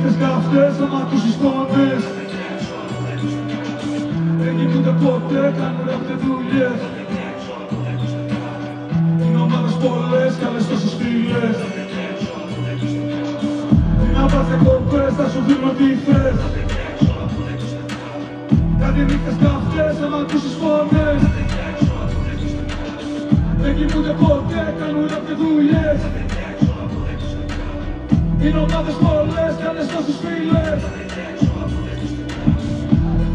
νύχτες καυτές, άμα ακούσεις φωνές. Δεν κοιμούνται ποτέ, κάνουν ράπτε δουλειές. Είναι ομάδες πολλές, καλές τόσες φίλες. Να πας διακοπές, θα σου δίνω τι θες. Κάτι νύχτες καυτές, άμα ακούσεις φωνές. Δεν κοιμούνται ποτέ, κάνουν ράπτε δουλειές. Είναι ομάδες πολλές, καλές τόσες φίλες.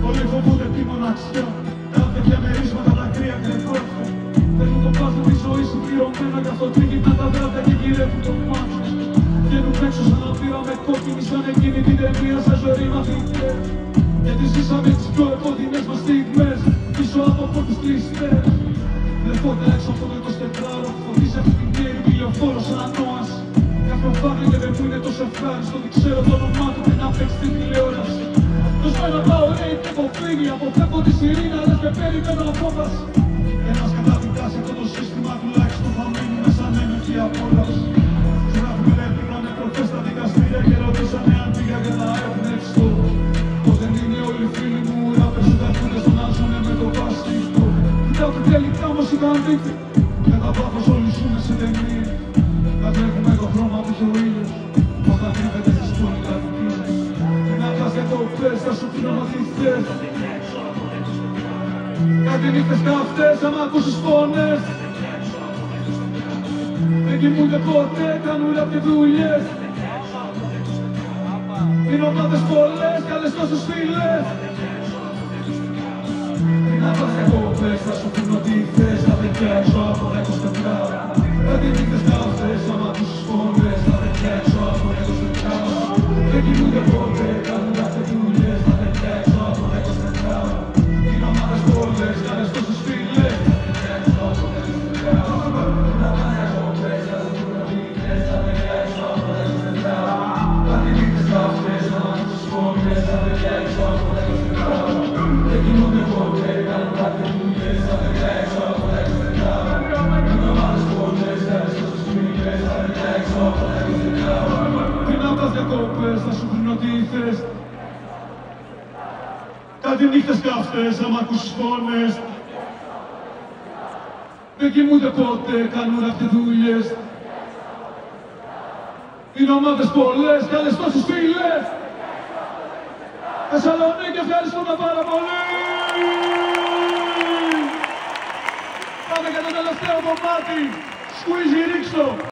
Πολλοί φοβούνται τη μοναξιά. Τα παιδιά μερίσματα, τα κρύα κρεπρόφια. Θέλουν το πάζο τη ζωή συμπληρωμένα. Γι' αυτό τρίγυνα τα βράδια και γυρεύουν το μάτι. Βγαίνουν έξω σαν να πήρα με κόκκινη. Σαν εκείνη την ταινία, σαν ζωή μαθητές. Γιατί ζήσαμε τις πιο επώδυνες μας στιγμές. Πίσω από πόρτες κλειστές. Λεφόντα έξω από το 24ωρο. Φωτίζει αυτή την κέρη ηλιοφόρο σαν ανόαση. Κάποιο φάνηκε δεν μου είναι τόσο ευχάριστο. Δεν ξέρω το όνομά του πριν να παίξει στην τηλεόραση. Τους μένα πάω ρε και έχω φύγει. Αποφεύγω τη σιρήνα λες και περιμένω απόφαση. Ένας καταδικάσει αυτό το σύστημα τουλάχιστον θα μείνει μέσα ανέμικη απόλαυση. Γράφουμε ρε πήγανε προχθές στα δικαστήρια και ρωτήσανε αν πήγα για να εμπνεύσω. Πως δεν είναι όλοι οι φίλοι μου ράπερ σου τα ακούνε στον να ζουνε με το πασίκτο. Κοιτάω και τελικά όμως ήταν δίκη. Κατά βάθος όλοι ζουνε σε ταινίες. Κατρέχουμε το χρώμα που είχε ο ήλιος όταν κρύβεται στις πολυκατοικίες. Να πας διακοπές, θα σου πίνω ό,τι θες. Κάτι νύχτες καυτές, άμα ακούσεις φωνές. Δεν κοιμούνται ποτέ, κάνουν ράπτε δουλειές. Είναι ομάδες πολλές, καλές τόσες φίλες. Να πας διακοπές, θα σου πίνω ό,τι θες. Τα παιδιά έξω από 24ωρα. Κάτι νύχτες καυτές, άμα ακούσεις φωνές. Τα παιδιά έξω από 24ωρα. Δεν κοιμούνται ποτέ, κάνουν ράπτε δουλειές. Τα παιδιά έξω από 24ωρα. Είναι ομάδες πολλές, καλές τόσες φίλες. Τα παιδιά έξω από 24ωρα. Να πας διακοπές, θα σου πίνω ό,τι θες. Τα παιδιά έξω από 24ωρα. Κάτι νύχτες καυτές, άμα ακούσεις φωνές. Τα παιδιά έξω από 24ωρα. Δεν κοιμούνται ποτέ, κάνουν ράπτε δουλειές. Τα παιδιά έξω από 24ωρα. Είναι ομάδες πολλές, καλές τόσες φίλες. Τα παιδιά έξω από 24ωρα. Πριν να πας διακοπές, θα σου πίνω τι θες. Κάτι νύχτες καυτές, άμα ακούσεις φωνές. Δεν κοιμούνται ποτέ, κάνουν ράπτε δουλειές. Είναι ομάδες πολλές, καλές τόσες φίλες. Θεσσαλονίκη, ευχαριστούμε πάρα πολύ. Πάμε για το τελευταίο κομμάτι. Σκουίζι, ρίξτο.